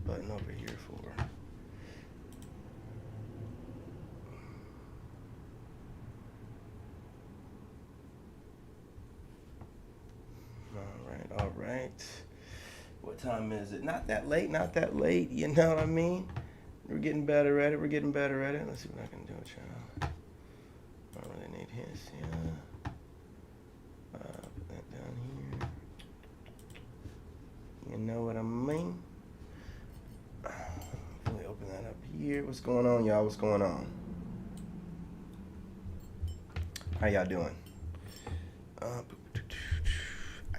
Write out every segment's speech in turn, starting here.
button over here for? All right. What time is it? Not that late, you know what I mean? We're getting better at it, Let's see what I can do, child. I don't really need his, yeah. Put that down here. You know what I mean? Let me open that up here. What's going on, y'all? What's going on? How y'all doing? I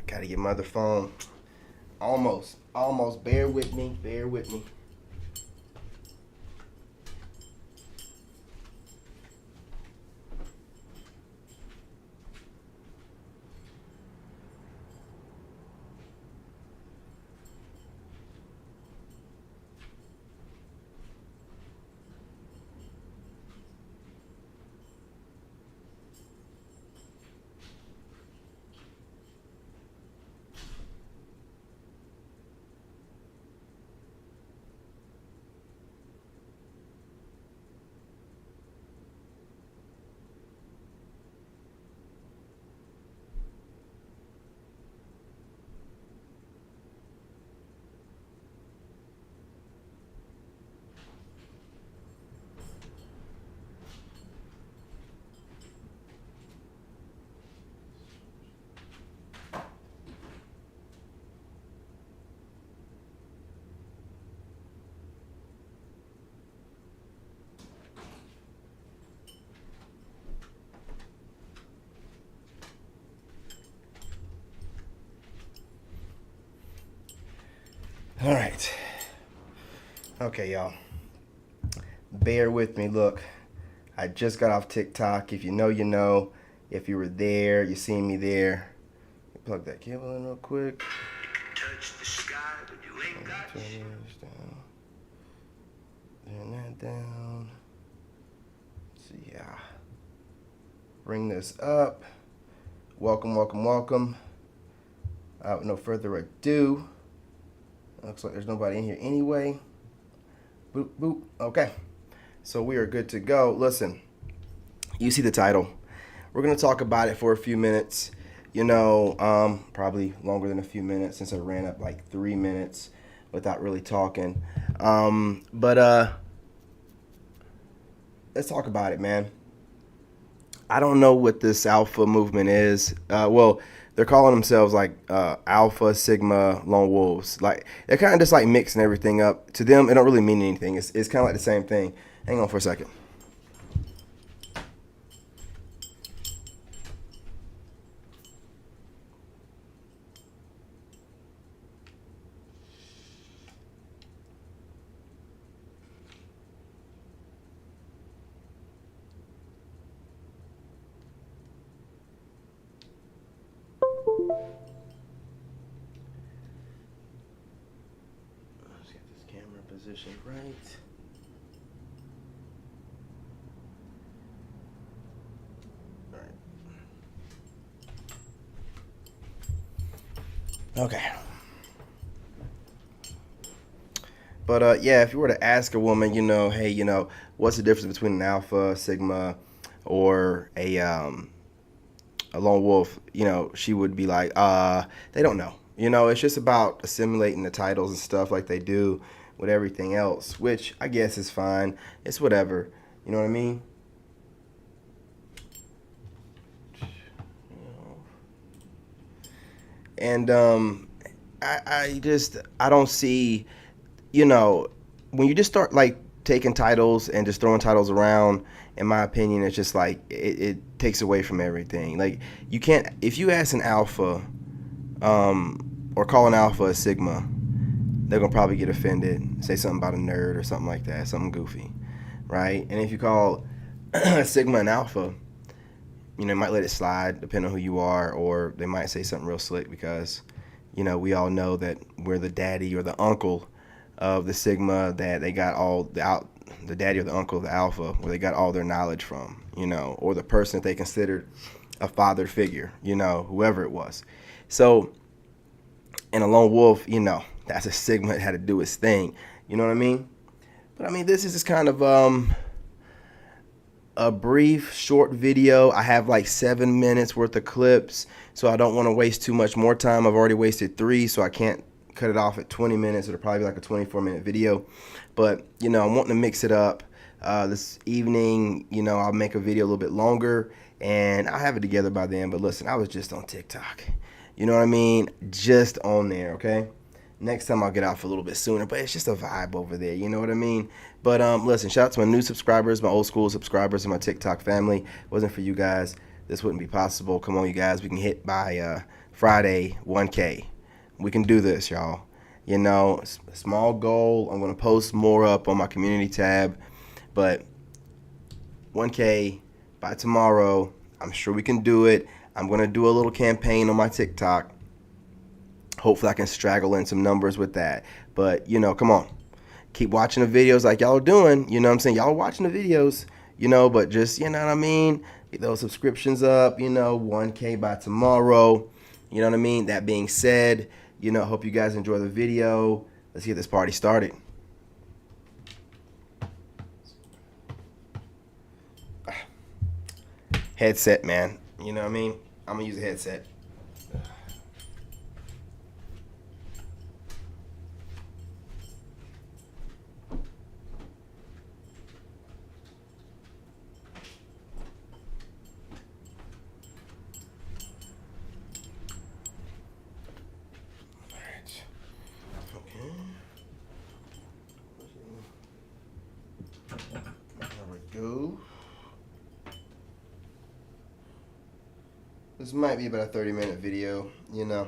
gotta get my other phone. Almost. Bear with me. All right. Okay, y'all. Bear with me. Look, I just got off TikTok. If you know, you know. If you were there, you seen me there. Plug that cable in real quick. Touch the sky, but you ain't got shit. Turn that down. So yeah. Bring this up. Welcome. With no further ado. Looks like there's nobody in here anyway. Boop, boop. Okay. So we are good to go. Listen, you see the title. We're going to talk about it for a few minutes. You know, probably longer than a few minutes since I ran up like 3 minutes without really talking. But let's talk about it, man. I don't know what this alpha movement is. Well, they're calling themselves like Alpha, Sigma, Lone Wolves. Like they're kind of just like mixing everything up. To them, it don't really mean anything. It's kind of like the same thing. Hang on for a second. Let's get this camera positioned right. All right. Okay. But yeah, if you were to ask a woman, you know, hey, you know, what's the difference between an alpha, sigma, or a lone wolf, you know, she would be like, they don't know. You know, it's just about assimilating the titles and stuff like they do with everything else, which I guess is fine. It's whatever. You know what I mean? And I don't see, you know, when you just start like taking titles and just throwing titles around, in my opinion, it's just like it takes away from everything. Like you can't, if you ask an alpha or call an alpha a sigma, they're gonna probably get offended, say something about a nerd or something like that, something goofy, right? And if you call a sigma an alpha, you know, they might let it slide depending on who you are, or they might say something real slick because, you know, we all know that we're the daddy or the uncle of the sigma, that they got all the daddy or the uncle of the alpha, where they got all their knowledge from, you know, or the person that they considered a father figure, you know, whoever it was. So, and a lone wolf, you know, that's a sigma that had to do its thing. You know what I mean? But I mean, this is just kind of a brief, short video. I have like 7 minutes worth of clips, so I don't want to waste too much more time. I've already wasted 3, so I can't cut it off at 20 minutes. It'll probably be like a 24-minute video. But, you know, I'm wanting to mix it up. This evening, you know, I'll make a video a little bit longer, and I'll have it together by then. But listen, I was just on TikTok. You know what I mean? Just on there, okay? Next time I'll get off a little bit sooner, but it's just a vibe over there. You know what I mean? But listen, shout out to my new subscribers, my old school subscribers, and my TikTok family. If it wasn't for you guys, this wouldn't be possible. Come on, you guys. We can hit by Friday 1K. We can do this, y'all. You know, small goal. I'm going to post more up on my community tab. But 1K by tomorrow. I'm sure we can do it. I'm going to do a little campaign on my TikTok. Hopefully I can straggle in some numbers with that. But, you know, come on. Keep watching the videos like y'all are doing. You know what I'm saying? Y'all are watching the videos, you know, but just, you know what I mean? Get those subscriptions up, you know, 1K by tomorrow. You know what I mean? That being said, you know, hope you guys enjoy the video. Let's get this party started. Headset, man. You know what I mean? I'm going to use a headset. Go. This might be about a 30-minute video, you know.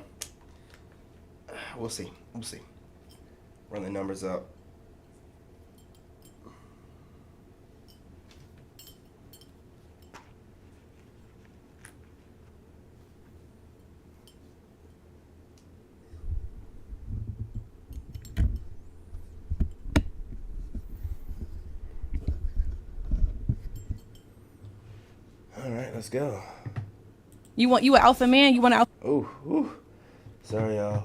We'll see. We'll see. Run the numbers up. All right, let's go. You an alpha man? You want an alpha? Ooh. Sorry, y'all.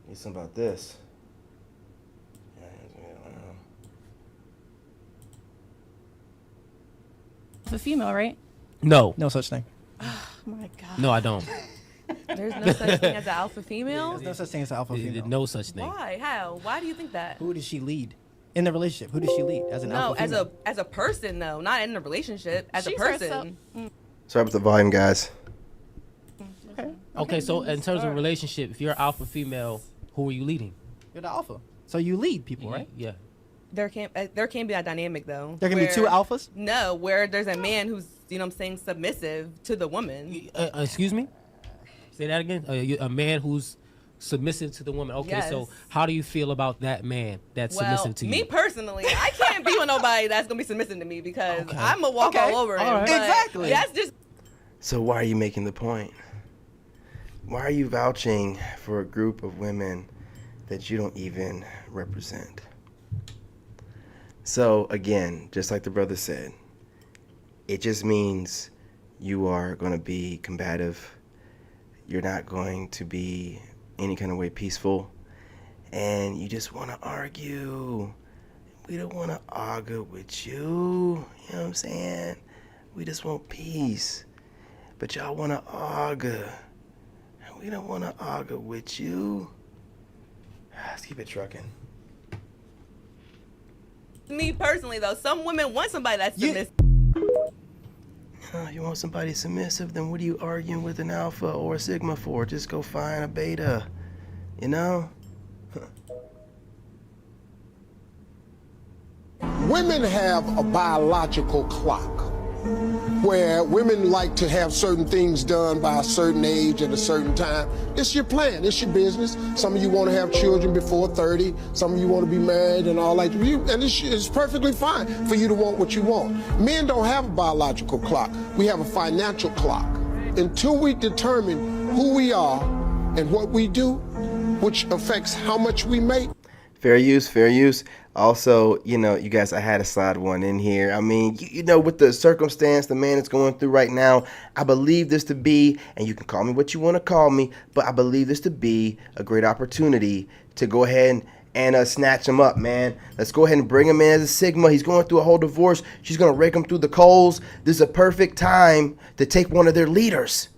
Need something about this. Alpha female, right? No. No such thing. Oh my God. No, I don't. There's no such thing as an alpha female? There's no such thing as an alpha female. No such thing. Why? How? Why do you think that? Who does she lead in the relationship? Who does she lead as an No, alpha female? as a person though, not in a relationship. As She's a person. Sorry about the volume, guys. Okay, so in terms of relationship, if you're alpha female, who are you leading? You're the alpha, so you lead people, right? Yeah. There can't be a dynamic though. There can be two alphas. No, where there's a man who's, you know what I'm saying, submissive to the woman. Excuse me? Say that again? A man who's submissive to the woman. Okay, Yes. so how do you feel about that man that's submissive to you? Me personally, I can't be with nobody that's gonna be submissive to me because Okay. I'm gonna walk all over him. All right. But Exactly. That's just So why are you making the point? Why are you vouching for a group of women that you don't even represent? So again, just like the brother said, it just means you are going to be combative. You're not going to be any kind of way peaceful. And you just want to argue. We don't want to argue with you. You know what I'm saying? We just want peace. But y'all want to argue. We don't want to argue with you. Let's keep it trucking. me personally though. Some women want somebody that's submissive. You want somebody submissive, then what are you arguing with an alpha or a sigma for? Just go find a beta, you know? Women have a biological clock where women like to have certain things done by a certain age at a certain time. It's your plan, it's your business. Some of you want to have children before 30, some of you want to be married and all that. And it's perfectly fine for you to want what you want. Men don't have a biological clock. We have a financial clock. Until we determine who we are and what we do, which affects how much we make. Fair use, fair use. Also, you know, you guys, I had to slide one in here. I mean, you know, with the circumstance the man is going through right now, I believe this to be, and you can call me what you want to call me, but I believe this to be a great opportunity to go ahead and snatch him up, man. Let's go ahead and bring him in as a Sigma. He's going through a whole divorce. She's going to rake him through the coals. This is a perfect time to take one of their leaders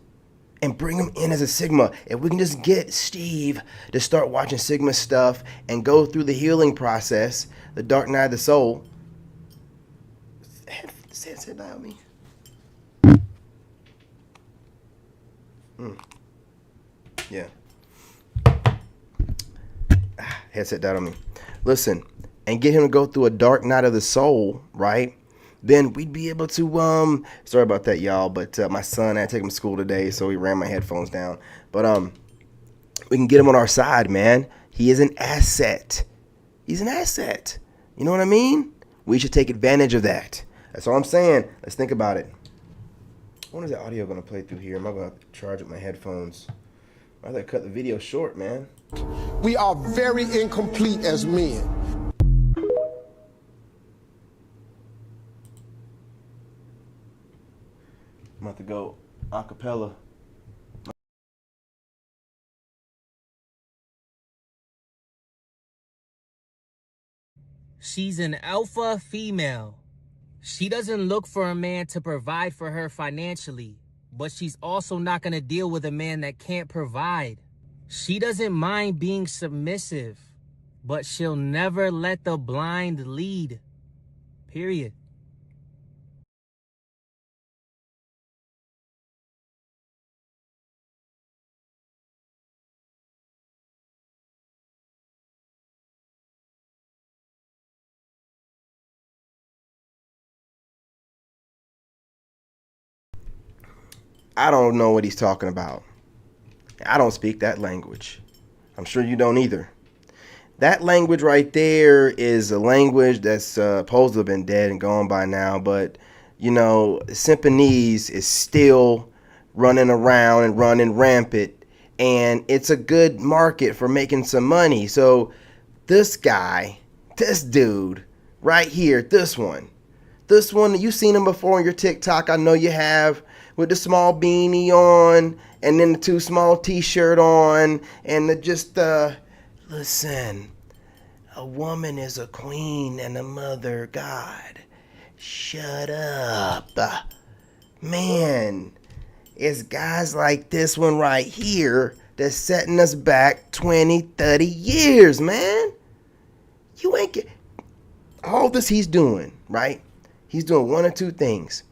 and bring him in as a Sigma. If we can just get Steve to start watching Sigma stuff and go through the healing process, the dark night of the soul. Sit down, me. Yeah. Headset down on me. Listen, and get him to go through a dark night of the soul, right? Then we'd be able to sorry about that, y'all, but my son, I had to take him to school today, so he ran my headphones down. But we can get him on our side, man. He is an asset. He's an asset. You know what I mean? We should take advantage of that. That's all I'm saying. Let's think about it. When is the audio going to play through here? Am I going to charge up my headphones? I gotta cut the video short, man. We are very incomplete as men. I'm about to go a cappella. She's an alpha female. She doesn't look for a man to provide for her financially, but she's also not going to deal with a man that can't provide. She doesn't mind being submissive, but she'll never let the blind lead. Period. I don't know what he's talking about. I don't speak that language. I'm sure you don't either. That language right there is a language that's supposed to have been dead and gone by now, but you know, Simpanese is still running around and running rampant, and it's a good market for making some money. So this guy, this dude right here, this one, you've seen him before on your TikTok. I know you have, with the small beanie on and then the too small t-shirt on and listen, a woman is a queen and a mother God. Shut up. Man, it's guys like this one right here that's setting us back 20, 30 years, man. You ain't get all this he's doing, right? He's doing one or two things.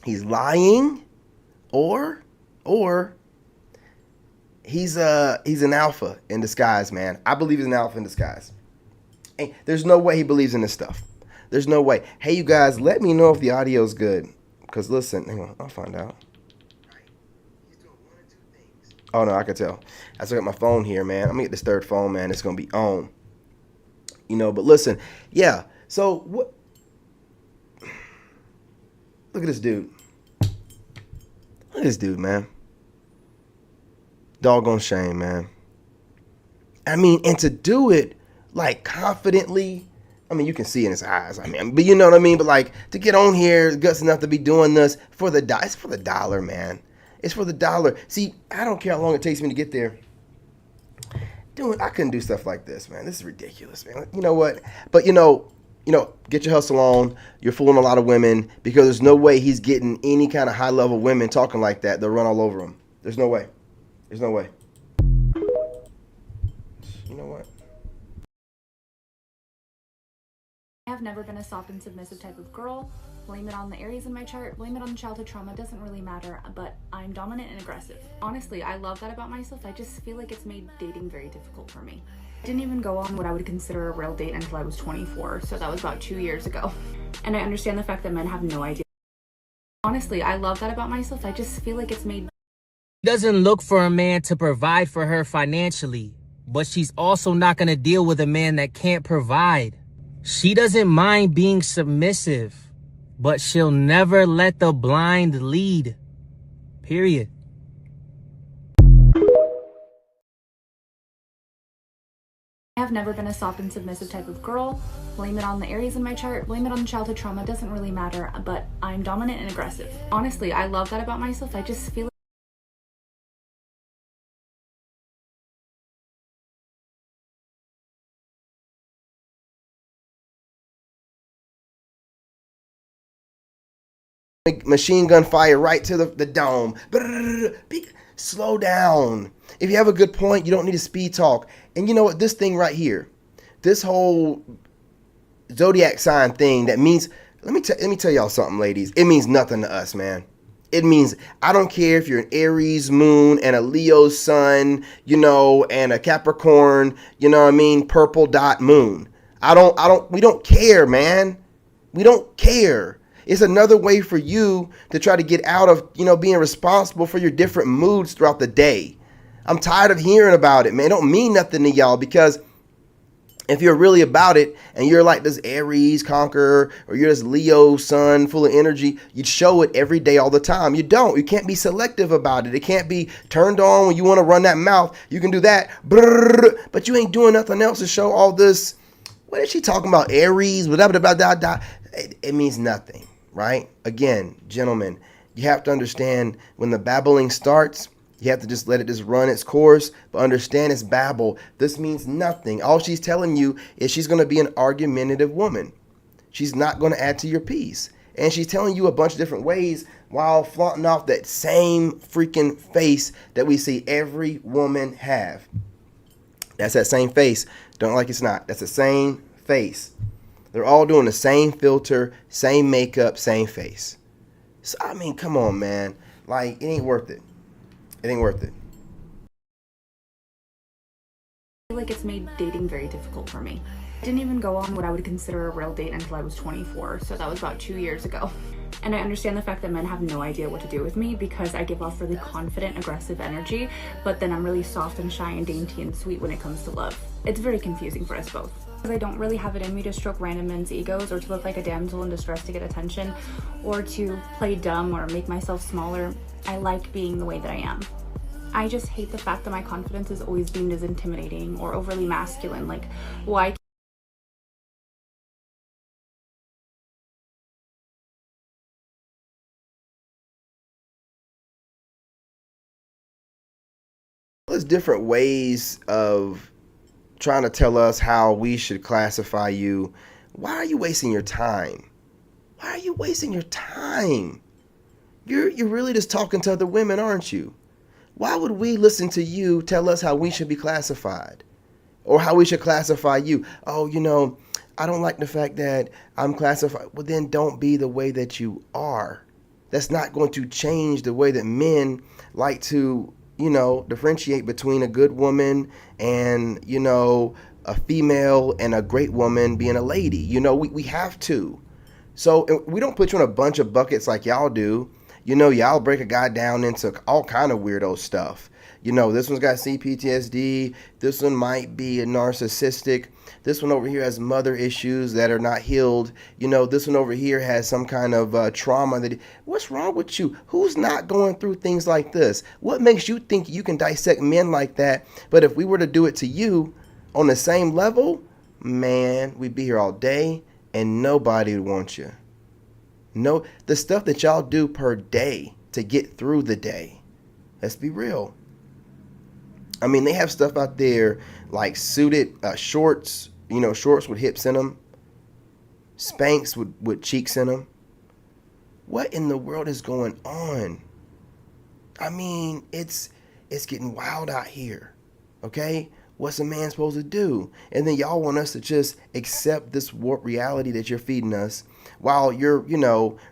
He's lying, or he's an alpha in disguise, man. I believe he's an alpha in disguise. Hey, there's no way he believes in this stuff. There's no way. Hey, you guys, let me know if the audio's good. Because listen, hang on, I'll find out. Oh, no, I can tell. I still got my phone here, man. I'm going to get this third phone, man. It's going to be on. You know, but listen, yeah. So, what? Look at this dude. Look at this dude, man. Doggone shame, man. I mean, and to do it, like, confidently. I mean, you can see in his eyes. I mean, but you know what I mean? But, like, to get on here, guts enough to be doing this for the dollar. It's for the dollar, man. It's for the dollar. See, I don't care how long it takes me to get there. I couldn't do stuff like this, man. This is ridiculous, man. You know what? But, you know, get your hustle on. You're fooling a lot of women because there's no way he's getting any kind of high-level women talking like that. They'll run all over him. There's no way. There's no way. You know what? I have never been a soft and submissive type of girl. Blame it on the Aries in my chart, blame it on childhood trauma, doesn't really matter, but I'm dominant and aggressive. Honestly, I love that about myself. I just feel like it's made dating very difficult for me. I didn't even go on what I would consider a real date until I was 24, so that was about 2 years ago. And I understand the fact that men have no idea. Honestly, I love that about myself. I just feel like it's made. She doesn't look for a man to provide for her financially, but she's also not going to deal with a man that can't provide. She doesn't mind being submissive, but she'll never let the blind lead. Period. I have never been a soft and submissive type of girl. Blame it on the Aries in my chart, blame it on childhood trauma, doesn't really matter, but I'm dominant and aggressive. Honestly, I love that about myself. I just feel machine gun fire right to the dome. Slow down. If you have a good point, you don't need to speed talk. And you know what? This thing right here, this whole zodiac sign thing, that means, let me tell y'all something, ladies. It means nothing to us, man. It means, I don't care if you're an Aries moon and a Leo sun, and a Capricorn, purple dot moon. We don't care, man. We don't care. It's another way for you to try to get out of, being responsible for your different moods throughout the day. I'm tired of hearing about it, man. It don't mean nothing to y'all, because if you're really about it and you're like this Aries conqueror, or you're this Leo sun full of energy, you'd show it every day, all the time. You don't. You can't be selective about it. It can't be turned on when you want to run that mouth. You can do that, but you ain't doing nothing else to show all this. What is she talking about? Aries, whatever. It means nothing, right? Again, gentlemen, you have to understand, when the babbling starts, you have to just let it just run its course, but understand it's babble. This means nothing. All she's telling you is she's going to be an argumentative woman. She's not going to add to your peace. And she's telling you a bunch of different ways while flaunting off that same freaking face that we see every woman have. That's that same face. Don't like it's not. That's the same face. They're all doing the same filter, same makeup, same face. So, I mean, come on, man. Like, it ain't worth it. It ain't worth it. I feel like it's made dating very difficult for me. I didn't even go on what I would consider a real date until I was 24, so that was about 2 years ago. And I understand the fact that men have no idea what to do with me, because I give off really confident, aggressive energy, but then I'm really soft and shy and dainty and sweet when it comes to love. It's very confusing for us both. Because I don't really have it in me to stroke random men's egos, or to look like a damsel in distress to get attention, or to play dumb or make myself smaller. I like being the way that I am. I just hate the fact that my confidence is always deemed as intimidating or overly masculine. Like, why? There's different ways of trying to tell us how we should classify you. Why are you wasting your time? Why are you wasting your time? You're really just talking to other women, aren't you? Why would we listen to you tell us how we should be classified, or how we should classify you? Oh, I don't like the fact that I'm classified. Well, then don't be the way that you are. That's not going to change the way that men like to, differentiate between a good woman and, a female, and a great woman being a lady. We have to. So we don't put you in a bunch of buckets like y'all do. Y'all break a guy down into all kind of weirdo stuff. This one's got CPTSD. This one might be a narcissistic. This one over here has mother issues that are not healed. This one over here has some kind of trauma. What's wrong with you? Who's not going through things like this? What makes you think you can dissect men like that? But if we were to do it to you on the same level, man, we'd be here all day and nobody would want you. No, the stuff that y'all do per day to get through the day. Let's be real. I mean, they have stuff out there like suited shorts, shorts with hips in them, Spanx with cheeks in them. What in the world is going on? I mean, it's getting wild out here. Okay? What's a man supposed to do? And then y'all want us to just accept this warped reality that you're feeding us while you're,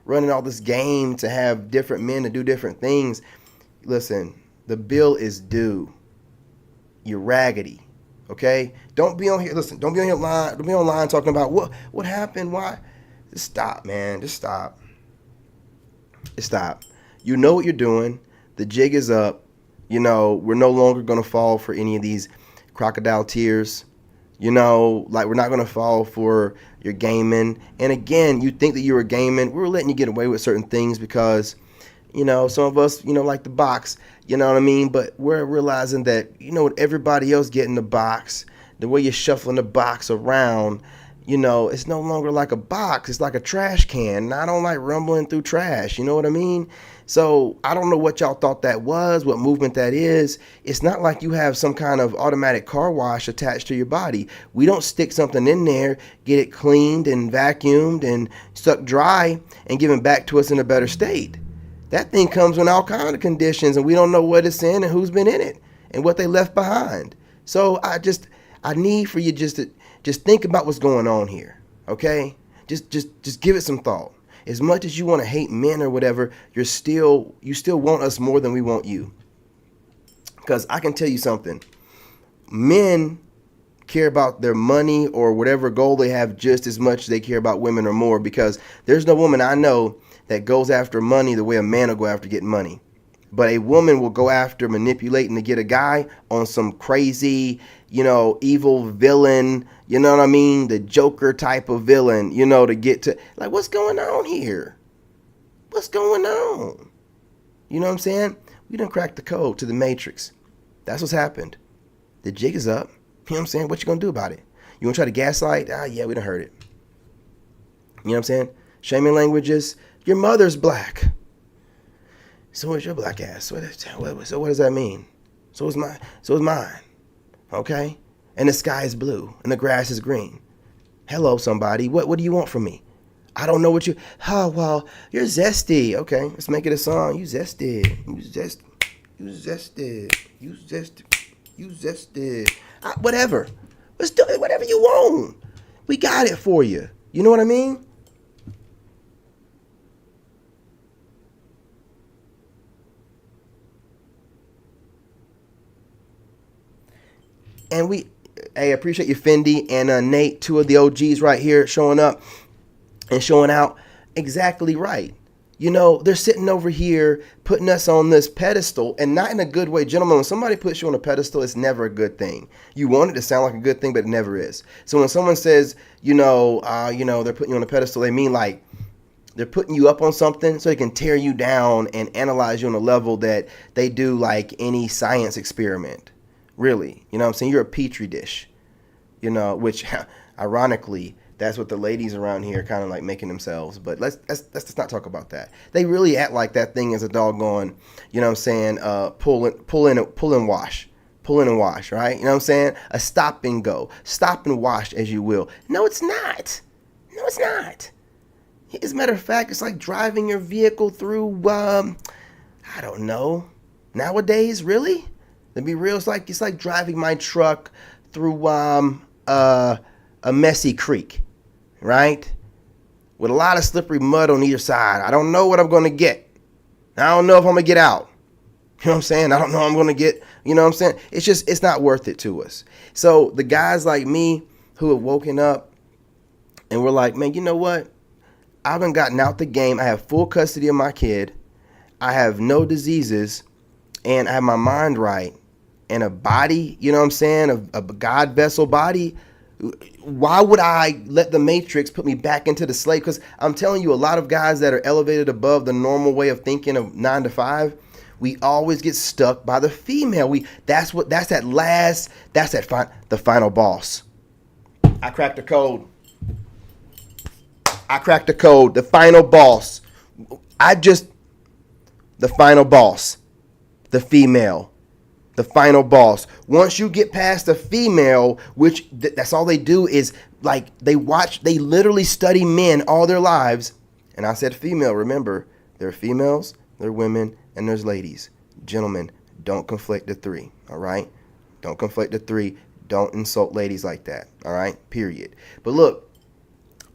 running all this game to have different men to do different things. Listen, the bill is due. You're raggedy. Okay? Don't be on here. Listen, don't be on here line. Don't be online talking about what happened. Why? Just stop, man. Just stop. Just stop. You know what you're doing. The jig is up. We're no longer going to fall for any of these crocodile tears. We're not going to fall for your gaming. And again, you think that you were gaming. We were letting you get away with certain things because, some of us, like the box. You know what I mean? But we're realizing that, what everybody else get in the box, the way you're shuffling the box around, it's no longer like a box. It's like a trash can. And I don't like rumbling through trash. You know what I mean? So I don't know what y'all thought that was, what movement that is. It's not like you have some kind of automatic car wash attached to your body. We don't stick something in there, get it cleaned and vacuumed and sucked dry and given back to us in a better state. That thing comes with all kinds of conditions, and we don't know what it's in and who's been in it and what they left behind. So I need for you just to think about what's going on here, okay? Just give it some thought. As much as you want to hate men or whatever, you still want us more than we want you. Because I can tell you something. Men care about their money or whatever goal they have just as much as they care about women or more, because there's no woman I know that goes after money the way a man will go after getting money. But a woman will go after manipulating to get a guy on some crazy, evil villain, you know what I mean? The Joker type of villain, to get to, like, what's going on here? What's going on? You know what I'm saying? We done cracked the code to the Matrix. That's what's happened. The jig is up. You know what I'm saying? What you gonna do about it? You gonna try to gaslight? Yeah, we done heard it. You know what I'm saying? Shaming languages. Your mother's black. So is your black ass. So what does that mean? So is mine. Okay? And the sky is blue and the grass is green. Hello, somebody. What do you want from me? I don't know what you. Oh, well, you're zesty. Okay, let's make it a song. You zesty. You zesty. You zesty. You zesty. You zesty. Whatever. Let's do it. Whatever you want. We got it for you. You know what I mean? And I appreciate you, Fendi and Nate, two of the OGs right here, showing up and showing out exactly right. They're sitting over here putting us on this pedestal, and not in a good way. Gentlemen, when somebody puts you on a pedestal, it's never a good thing. You want it to sound like a good thing, but it never is. So when someone says, they're putting you on a pedestal, they mean like they're putting you up on something so they can tear you down and analyze you on a level that they do like any science experiment. Really, you know what I'm saying? You're a petri dish, which ironically, that's what the ladies around here kind of like making themselves. But let's not talk about that. They really act like that thing is a doggone, you know what I'm saying? Pull and wash, right? You know what I'm saying? A stop and go, stop and wash as you will. No, it's not. No, it's not. As a matter of fact, it's like driving your vehicle through, I don't know. Nowadays, really? To be real, it's like driving my truck through a messy creek, right? With a lot of slippery mud on either side. I don't know what I'm going to get. I don't know if I'm going to get out. You know what I'm saying? I don't know I'm going to get, you know what I'm saying? It's not worth it to us. So the guys like me who have woken up and we're like, man, you know what? I haven't gotten out the game. I have full custody of my kid. I have no diseases, and I have my mind right. And a body, you know what I'm saying, a God vessel body. Why would I let the Matrix put me back into the slave? Because I'm telling you, a lot of guys that are elevated above the normal way of thinking of 9 to 5, we always get stuck by the female. That's the final boss. I cracked the code. The final boss. The final boss. The female. The final boss. Once you get past the female, which that's all they do is like they literally study men all their lives. And I said female, remember, there are females, there are women, and there's ladies. Gentlemen, don't conflate the three, all right? Don't conflate the three. Don't insult ladies like that, all right? Period. But look,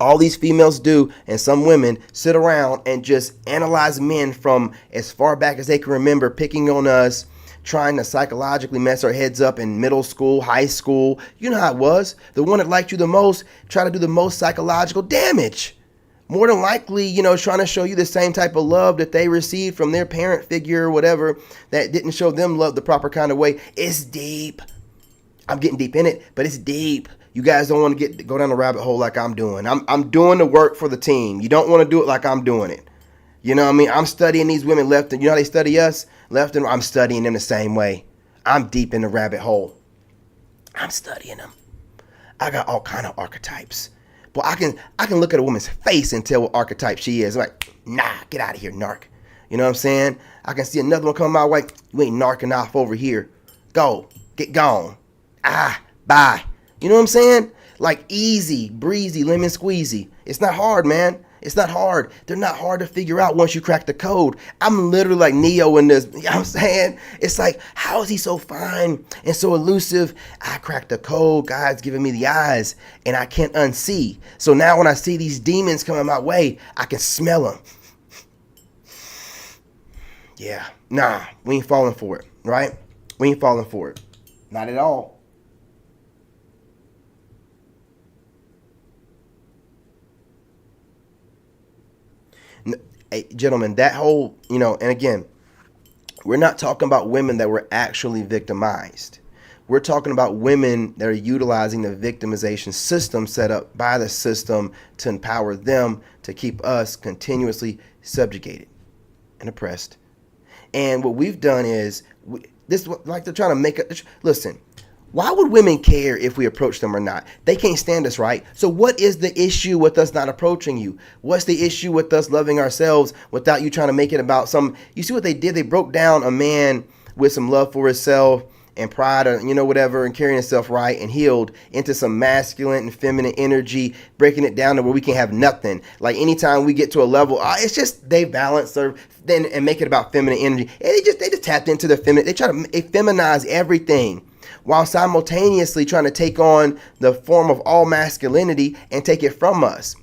all these females do, and some women sit around and just analyze men from as far back as they can remember, picking on us, trying to psychologically mess our heads up in middle school, high school. You know how it was. The one that liked you the most, try to do the most psychological damage. More than likely, trying to show you the same type of love that they received from their parent figure or whatever that didn't show them love the proper kind of way. It's deep. I'm getting deep in it, but it's deep. You guys don't want to go down the rabbit hole like I'm doing. I'm doing the work for the team. You don't want to do it like I'm doing it. You know what I mean? I'm studying these women left and you know how they study us? Left and right. I'm studying them the same way. I'm deep in the rabbit hole. I'm studying them. I got all kind of archetypes. But I can look at a woman's face and tell what archetype she is. I'm like, nah, get out of here, narc. You know what I'm saying? I can see another one coming my way. You ain't narking off over here. Go. Get gone. Bye. You know what I'm saying? Like easy, breezy, lemon squeezy. It's not hard, man. It's not hard. They're not hard to figure out once you crack the code. I'm literally like Neo in this. You know what I'm saying? It's like, how is he so fine and so elusive? I cracked the code. God's giving me the eyes and I can't unsee. So now when I see these demons coming my way, I can smell them. Yeah. Nah, we ain't falling for it, right? We ain't falling for it. Not at all. Hey, gentlemen, that whole, and again, we're not talking about women that were actually victimized. We're talking about women that are utilizing the victimization system set up by the system to empower them to keep us continuously subjugated and oppressed. And what we've done is, like they're trying to make it, listen, why would women care if we approach them or not? They can't stand us, right? So what is the issue with us not approaching you? What's the issue with us loving ourselves without you trying to make it about some, you see what they did? They broke down a man with some love for himself and pride or, whatever, and carrying himself right and healed into some masculine and feminine energy, breaking it down to where we can have nothing. Like anytime we get to a level, it's just they balance or then and make it about feminine energy. And they just tapped into the feminine. They try to feminize everything, while simultaneously trying to take on the form of all masculinity and take it from us.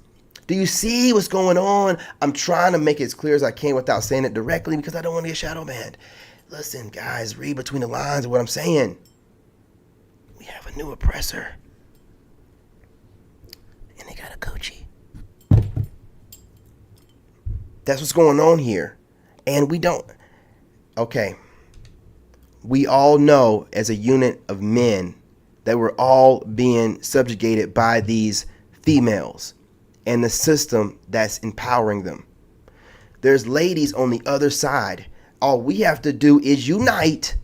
Do you see what's going on? I'm trying to make it as clear as I can without saying it directly because I don't want to get shadow banned. Listen, guys, read between the lines of what I'm saying. We have a new oppressor. And they got a coochie. That's what's going on here. And we don't. Okay. We all know as a unit of men that we're all being subjugated by these females and the system that's empowering them. There's ladies on the other side. All we have to do is unite.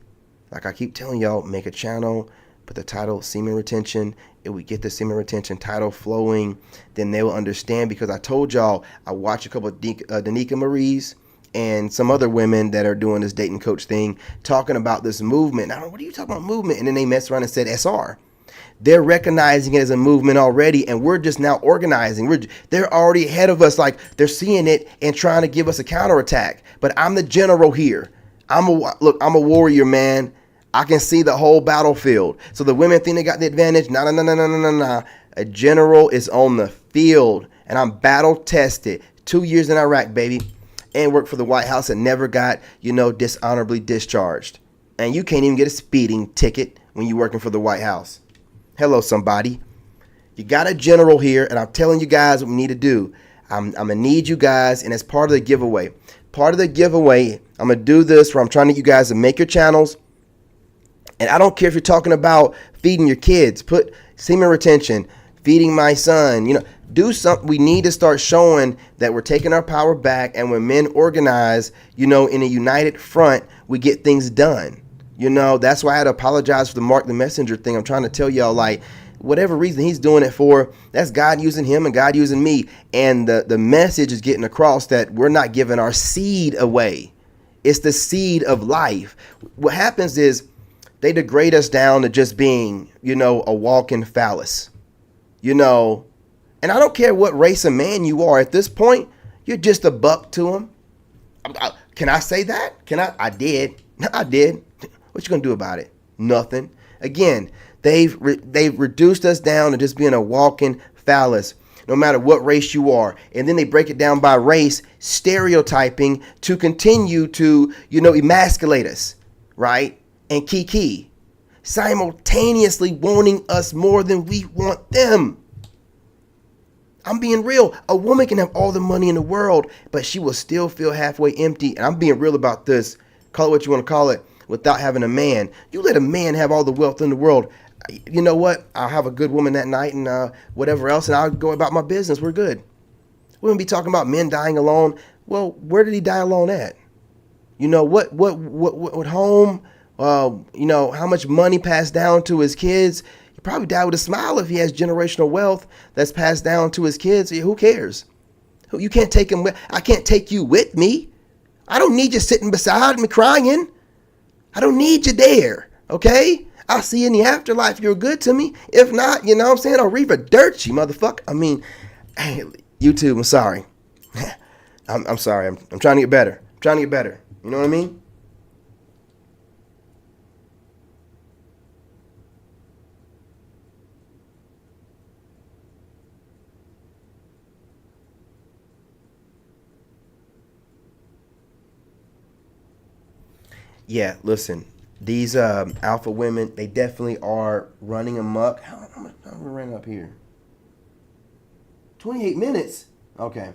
Like I keep telling y'all, make a channel, put the title Semen Retention. If we get the Semen Retention title flowing, then they will understand, because I told y'all I watched a couple of Danica Marie's and some other women that are doing this dating coach thing talking about this movement. Now, what are you talking about movement? And then they messed around and said SR. They're recognizing it as a movement already, and we're just now organizing. They're already ahead of us, like they're seeing it and trying to give us a counterattack. But I'm the general here. I'm a warrior, man. I can see the whole battlefield. So the women think they got the advantage. No. A general is on the field, and I'm battle tested. 2 years in Iraq, baby. And worked for the White House and never got, dishonorably discharged. And you can't even get a speeding ticket when you're working for the White House. Hello, somebody. You got a general here, and I'm telling you guys what we need to do. I'm going to need you guys, and as part of the giveaway. Part of the giveaway, I'm going to do this where I'm trying to get you guys to make your channels. And I don't care if you're talking about feeding your kids. Put semen retention, feeding my son, do something. We need to start showing that we're taking our power back, and when men organize, in a united front, we get things done. That's why I had to apologize for the Mark the Messenger thing. I'm trying to tell y'all, like, whatever reason he's doing it for, that's God using him and God using me. And the message is getting across that we're not giving our seed away. It's the seed of life. What happens is they degrade us down to just being, a walking phallus, And I don't care what race of man you are. At this point, you're just a buck to them. Can I say that? Can I? I did. I did. What you gonna do about it? Nothing. Again, they've reduced us down to just being a walking phallus, no matter what race you are. And then they break it down by race, stereotyping to continue to, emasculate us, right? And kiki, simultaneously wanting us more than we want them. I'm being real. A woman can have all the money in the world, but she will still feel halfway empty. And I'm being real about this. Call it what you want to call it, without having a man. You let a man have all the wealth in the world. You know what? I'll have a good woman that night and whatever else, and I'll go about my business. We're good. We wouldn't be talking about men dying alone. Well, where did he die alone at? What home? How much money passed down to his kids? He probably died with a smile if he has generational wealth that's passed down to his kids. Who cares? You can't take him with. I can't take you with me. I don't need you sitting beside me crying. I don't need you there, okay? I'll see you in the afterlife. You're good to me. If not, you know what I'm saying? I'll reaver dirt, you motherfucker. I mean, hey, YouTube, I'm sorry. I'm sorry. I'm trying to get better. I'm trying to get better. You know what I mean? Yeah, listen. These alpha women, they definitely are running amok. How am I running up here? 28 minutes. Okay.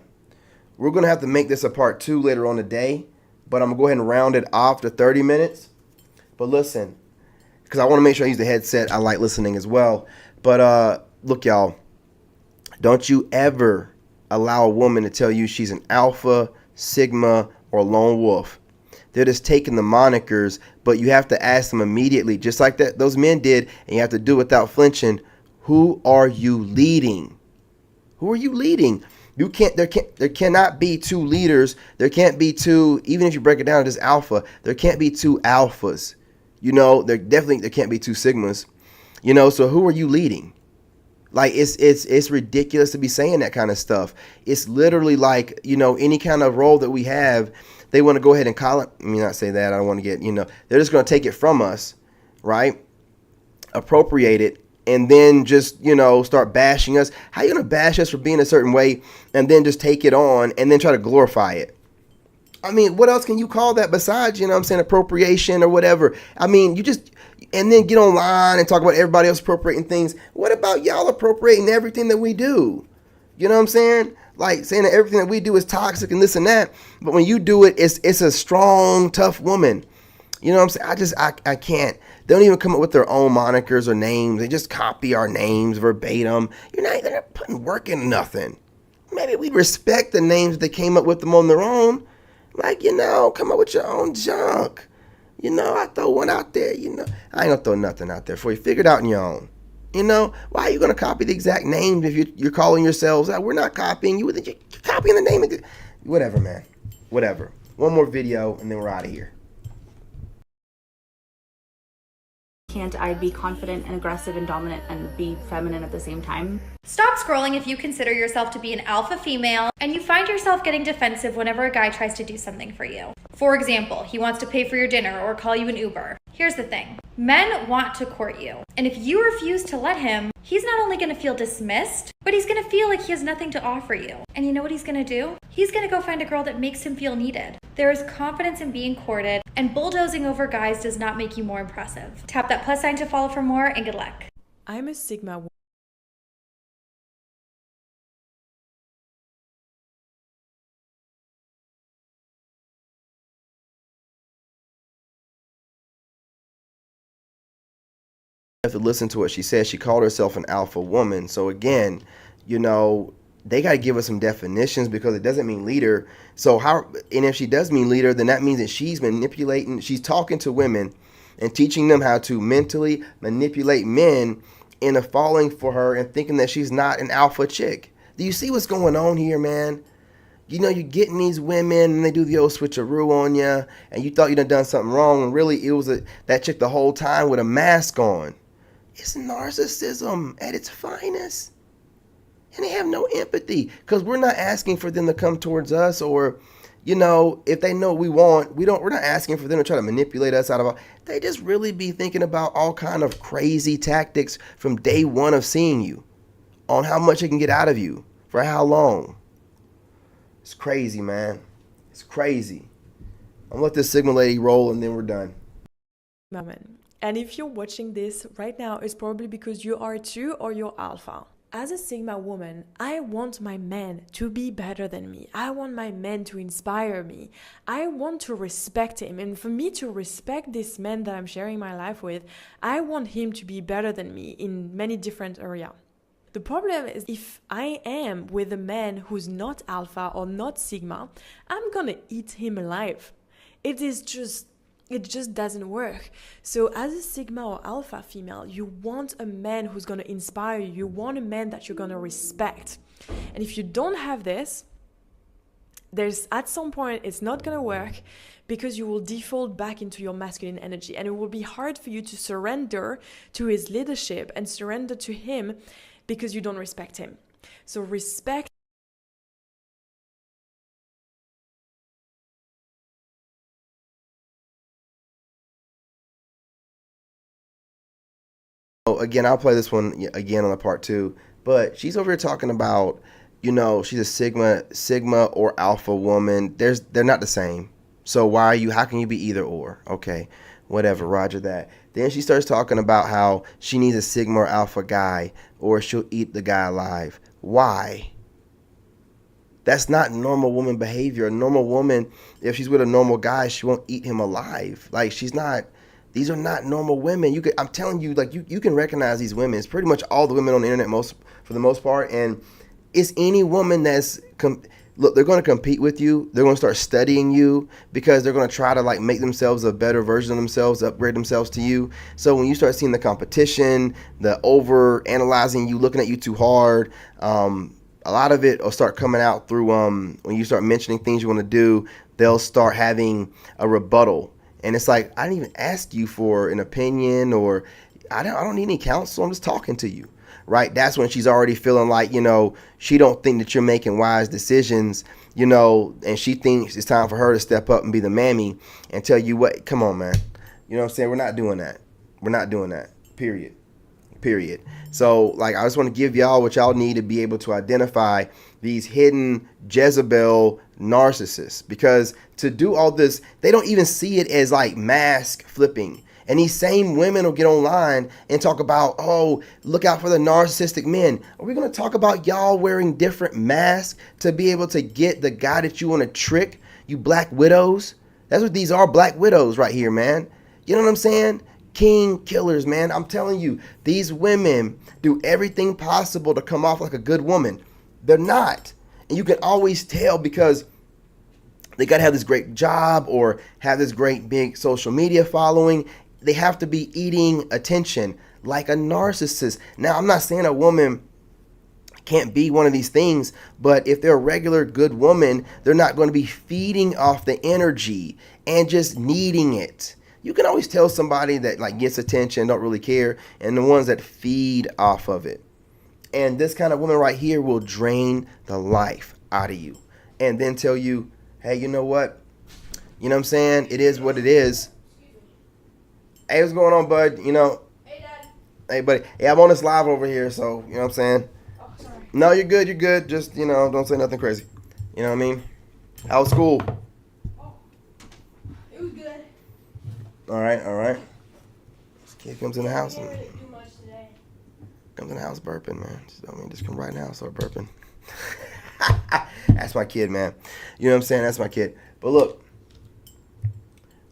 We're going to have to make this a part 2 later on today, but I'm going to go ahead and round it off to 30 minutes. But listen, because I want to make sure I use the headset. I like listening as well. But look, y'all, don't you ever allow a woman to tell you she's an alpha, sigma, or lone wolf. They're just taking the monikers, but you have to ask them immediately, just like that those men did, and you have to do it without flinching. Who are you leading? Who are you leading? You can't. There cannot be two leaders. There can't be two. Even if you break it down to just alpha, there can't be two alphas. You know, there can't be two sigmas. You know, so who are you leading? Like it's ridiculous to be saying that kind of stuff. It's literally like, you know, any kind of role that we have, they want to go ahead and call it. I mean, not say that. I don't want to get, you know, they're just going to take it from us, right? Appropriate it, and then just, you know, start bashing us. How you going to bash us for being a certain way and then just take it on and then try to glorify it? I mean, what else can you call that besides, you know what I'm saying, appropriation or whatever? I mean, you just, and then get online and talk about everybody else appropriating things. What about y'all appropriating everything that we do? You know what I'm saying? Like saying that everything that we do is toxic and this and that. But when you do it, it's a strong, tough woman. You know what I'm saying? I can't. They don't even come up with their own monikers or names. They just copy our names verbatim. They're not putting work into nothing. Maybe we'd respect the names they came up with them on their own. Like, you know, come up with your own junk. You know, I throw one out there, you know. I ain't gonna throw nothing out there for you. Figure it out on your own. You know, why are you gonna copy the exact names if you're calling yourselves out? We're not copying you. You're copying the name of the, whatever, man. Whatever. One more video and then we're out of here. Can't I be confident and aggressive and dominant and be feminine at the same time? Stop scrolling if you consider yourself to be an alpha female and you find yourself getting defensive whenever a guy tries to do something for you. For example, he wants to pay for your dinner or call you an Uber. Here's the thing. Men want to court you. And if you refuse to let him, he's not only going to feel dismissed, but he's going to feel like he has nothing to offer you. And you know what he's going to do? He's going to go find a girl that makes him feel needed. There is confidence in being courted, and bulldozing over guys does not make you more impressive. Tap that plus sign to follow for more, and good luck. I'm a Sigma. Have to listen to what she said. She called herself an alpha woman. So again, you know, they got to give us some definitions because it doesn't mean leader. So how, and if she does mean leader, then that means that she's manipulating, she's talking to women and teaching them how to mentally manipulate men into falling for her and thinking that she's not an alpha chick. Do you see what's going on here, man? You know, you're getting these women and they do the old switcheroo on you and you thought you done something wrong and really it was that chick the whole time with a mask on. It's narcissism at its finest. And they have no empathy because we're not asking for them to come towards us or, you know, if they know what we want, we're not asking for them to try to manipulate us out of they just really be thinking about all kind of crazy tactics from day one of seeing you on how much it can get out of you for how long. It's crazy, man. It's crazy. I'm gonna let this Sigma lady roll and then we're done. Moment. And if you're watching this right now, it's probably because you are too or you're alpha. As a Sigma woman, I want my man to be better than me. I want my man to inspire me. I want to respect him. And for me to respect this man that I'm sharing my life with, I want him to be better than me in many different areas. The problem is if I am with a man who's not alpha or not Sigma, I'm gonna eat him alive. It just doesn't work. So as a Sigma or alpha female, you want a man who's going to inspire you. You want a man that you're going to respect. And if you don't have this, there's at some point it's not gonna work because you will default back into your masculine energy, and it will be hard for you to surrender to his leadership and surrender to him because you don't respect him. So respect. Oh, again, I'll play this one again on the part two. But she's over here talking about, she's a Sigma or Alpha woman. They're not the same. So how can you be either or? Okay, whatever, roger that. Then she starts talking about how she needs a Sigma or Alpha guy or she'll eat the guy alive. Why? That's not normal woman behavior. A normal woman, if she's with a normal guy, she won't eat him alive. Like, she's not. These are not normal women. I'm telling you, like, you can recognize these women. It's pretty much all the women on the internet for the most part. And it's any woman that's look, they're going to compete with you. They're going to start studying you because they're going to try to like make themselves a better version of themselves, upgrade themselves to you. So when you start seeing the competition, the over analyzing you, looking at you too hard, a lot of it will start coming out through when you start mentioning things you want to do. They'll start having a rebuttal. And it's like, I didn't even ask you for an opinion, or I don't need any counsel. I'm just talking to you, right? That's when she's already feeling like, she don't think that you're making wise decisions, and she thinks it's time for her to step up and be the mammy and tell you what, come on, man. You know what I'm saying? We're not doing that. We're not doing that. Period. So, like, I just want to give y'all what y'all need to be able to identify these hidden Jezebel narcissists, because to do all this, they don't even see it as like mask flipping. And these same women will get online and talk about, oh, look out for the narcissistic men. Are we going to talk about y'all wearing different masks to be able to get the guy that you want to trick? You black widows. That's what these are, black widows right here, man. You know what I'm saying? King killers, man. I'm telling you, these women do everything possible to come off like a good woman. They're not. And you can always tell because they got to have this great job or have this great big social media following. They have to be eating attention like a narcissist. Now, I'm not saying a woman can't be one of these things, but if they're a regular good woman, they're not going to be feeding off the energy and just needing it. You can always tell somebody that like gets attention, don't really care, and the ones that feed off of it. And this kind of woman right here will drain the life out of you and then tell you, hey, you know what? You know what I'm saying? It is what it is. Hey, what's going on, bud? Hey, Dad. Hey, buddy. Hey, I'm on this live over here, so, you know what I'm saying? Oh, sorry. No, you're good. Just, don't say nothing crazy. You know what I mean? How was school? Oh, it was good. All right. This kid comes in the house. Didn't really do much today. Comes in the house burping, man. Just come right now, start burping. That's my kid, man. You know what I'm saying? That's my kid. But look,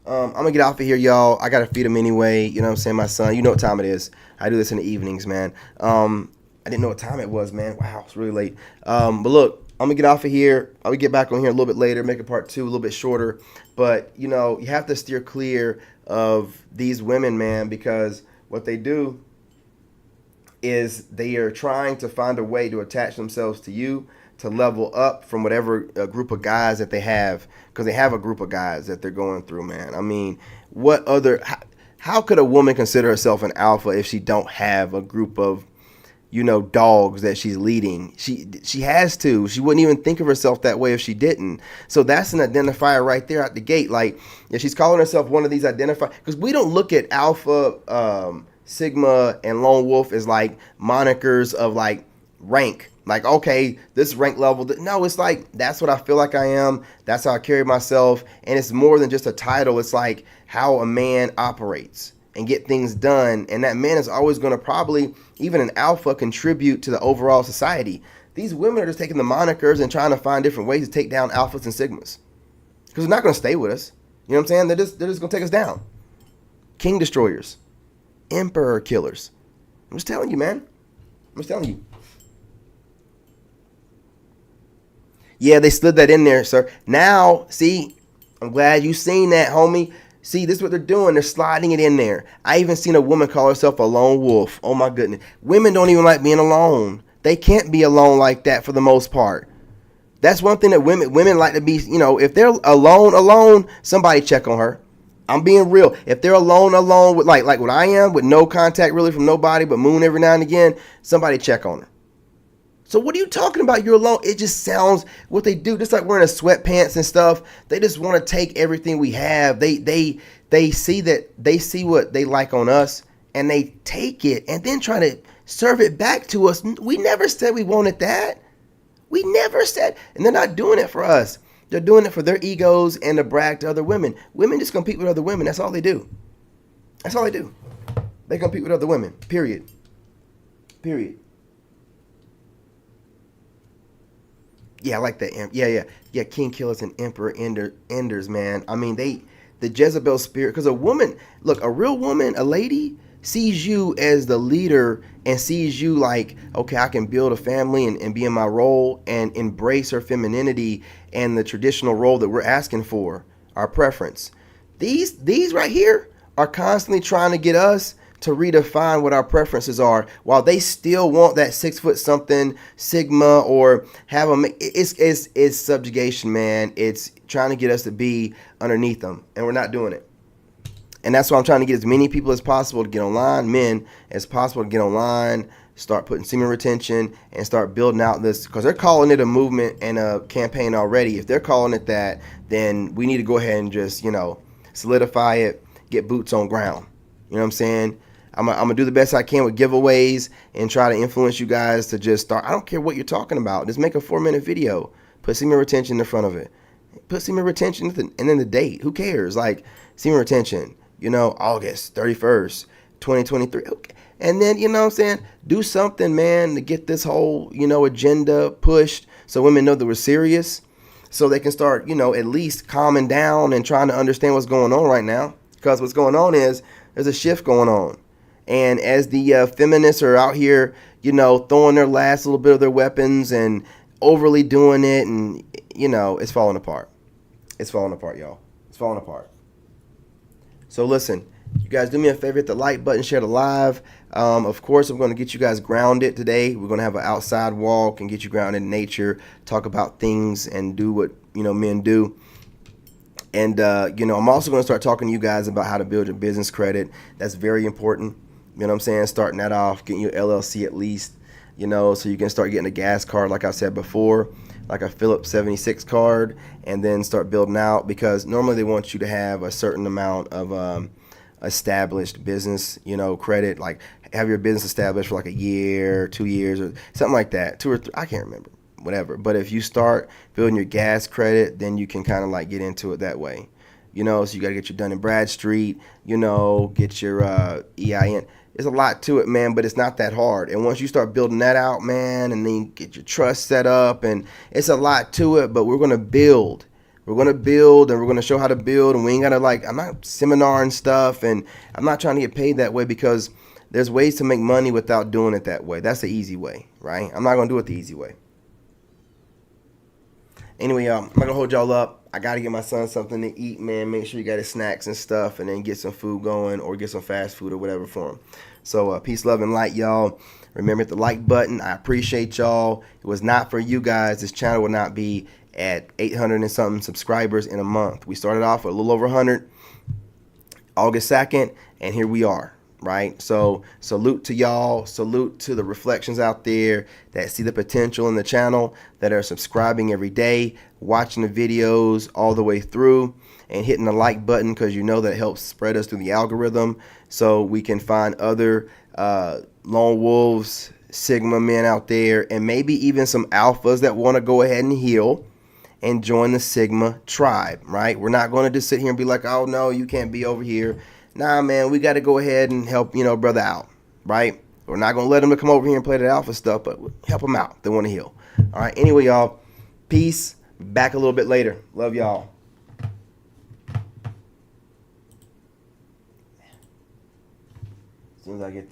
I'm going to get off of here, y'all. I got to feed him anyway. You know what I'm saying? My son, you know what time it is. I do this in the evenings, man. I didn't know what time it was, man. Wow, it's really late. But look, I'm going to get off of here. I'll get back on here a little bit later, make a part 2 a little bit shorter. But, you have to steer clear of these women, man, because what they do is they are trying to find a way to attach themselves to you, to level up from whatever group of guys that they have, because they have a group of guys that they're going through, man. I mean, how could a woman consider herself an alpha if she don't have a group of, dogs that she's leading? She has to. She wouldn't even think of herself that way if she didn't. So that's an identifier right there at the gate. Like, if she's calling herself one of these identifiers, because we don't look at alpha, Sigma, and lone wolf as like monikers of like rank. Like, okay, this rank level. No, it's like, that's what I feel like I am. That's how I carry myself. And it's more than just a title. It's like how a man operates and get things done. And that man is always going to probably, even an alpha, contribute to the overall society. These women are just taking the monikers and trying to find different ways to take down alphas and sigmas. Because they're not going to stay with us. You know what I'm saying? They're just going to take us down. King destroyers. Emperor killers. I'm just telling you, man. I'm just telling you. Yeah, they slid that in there, sir. Now, see, I'm glad you seen that, homie. See, this is what they're doing. They're sliding it in there. I even seen a woman call herself a lone wolf. Oh, my goodness. Women don't even like being alone. They can't be alone like that for the most part. That's one thing that women like to be, you know, if they're alone, somebody check on her. I'm being real. If they're alone with like what I am, with no contact really from nobody but moon every now and again, somebody check on her. So what are you talking about? You're alone. It just sounds what they do. Just like wearing a sweatpants and stuff. They just want to take everything we have. They see what they like on us, and they take it and then try to serve it back to us. We never said we wanted that. We never said, and they're not doing it for us. They're doing it for their egos and to brag to other women. Women just compete with other women. That's all they do. That's all they do. They compete with other women. Period. Period. Yeah, I like that. Yeah. King Killers and Emperor Enders, man. I mean, the Jezebel spirit, because a woman, look, a real woman, a lady sees you as the leader and sees you like, okay, I can build a family and be in my role and embrace her femininity and the traditional role that we're asking for, our preference. These right here are constantly trying to get us to redefine what our preferences are, while they still want that 6 foot something Sigma or have them. It's subjugation, man. It's trying to get us to be underneath them, and we're not doing it. And that's why I'm trying to get as many people as possible to get online, men as possible to get online, start putting semen retention, and start building out this, because they're calling it a movement and a campaign already. If they're calling it that, then we need to go ahead and just, solidify it, get boots on ground. You know what I'm saying? I'm gonna do the best I can with giveaways and try to influence you guys to just start. I don't care what you're talking about. Just make a 4-minute video. Put semen retention in front of it. Put semen retention and then the date. Who cares? Like semen retention, August 31st, 2023. Okay. And then, you know what I'm saying? Do something, man, to get this whole, agenda pushed so women know that we're serious, so they can start, at least calming down and trying to understand what's going on right now. Because what's going on is there's a shift going on. And as the feminists are out here, throwing their last little bit of their weapons and overly doing it, and, it's falling apart. It's falling apart, y'all. It's falling apart. So listen, you guys do me a favor, hit the like button, share the live. Of course, I'm going to get you guys grounded today. We're going to have an outside walk and get you grounded in nature, talk about things and do what, men do. And, I'm also going to start talking to you guys about how to build your business credit. That's very important. You know what I'm saying? Starting that off, getting your LLC at least, so you can start getting a gas card, like I said before, like a Phillips 76 card, and then start building out, because normally they want you to have a certain amount of established business, credit, like have your business established for like a year, 2 years, or something like that, 2 or 3, I can't remember, whatever. But if you start building your gas credit, then you can kind of like get into it that way, so you got to get your Dun & Bradstreet, get your EIN. There's a lot to it, man, but it's not that hard. And once you start building that out, man, and then get your trust set up, and it's a lot to it, but we're going to build. We're going to build, and we're going to show how to build, and we ain't got to, I'm not seminaring stuff, and I'm not trying to get paid that way, because there's ways to make money without doing it that way. That's the easy way, right? I'm not going to do it the easy way. Anyway, y'all, I'm not going to hold y'all up. I got to get my son something to eat, man. Make sure you got his snacks and stuff, and then get some food going, or get some fast food or whatever for him. So peace, love, and light, y'all. Remember, hit the like button. I appreciate y'all. It was not for you guys, this channel would not be at 800 and something subscribers in a month. We started off with a little over 100 August 2nd, and here we are. Right? So salute to y'all. Salute to the reflections out there that see the potential in the channel, that are subscribing every day, watching the videos all the way through, and hitting the like button, because that it helps spread us through the algorithm, so we can find other lone wolves, Sigma men out there, and maybe even some alphas that want to go ahead and heal and join the Sigma tribe. Right? We're not going to just sit here and be like, oh no, you can't be over here. Nah, man, we got to go ahead and help, brother out, right? We're not going to let him come over here and play that alpha stuff, but help him out. They want to heal. All right. Anyway, y'all, peace. Back a little bit later. Love y'all. As soon as I get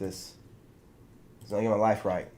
my life right.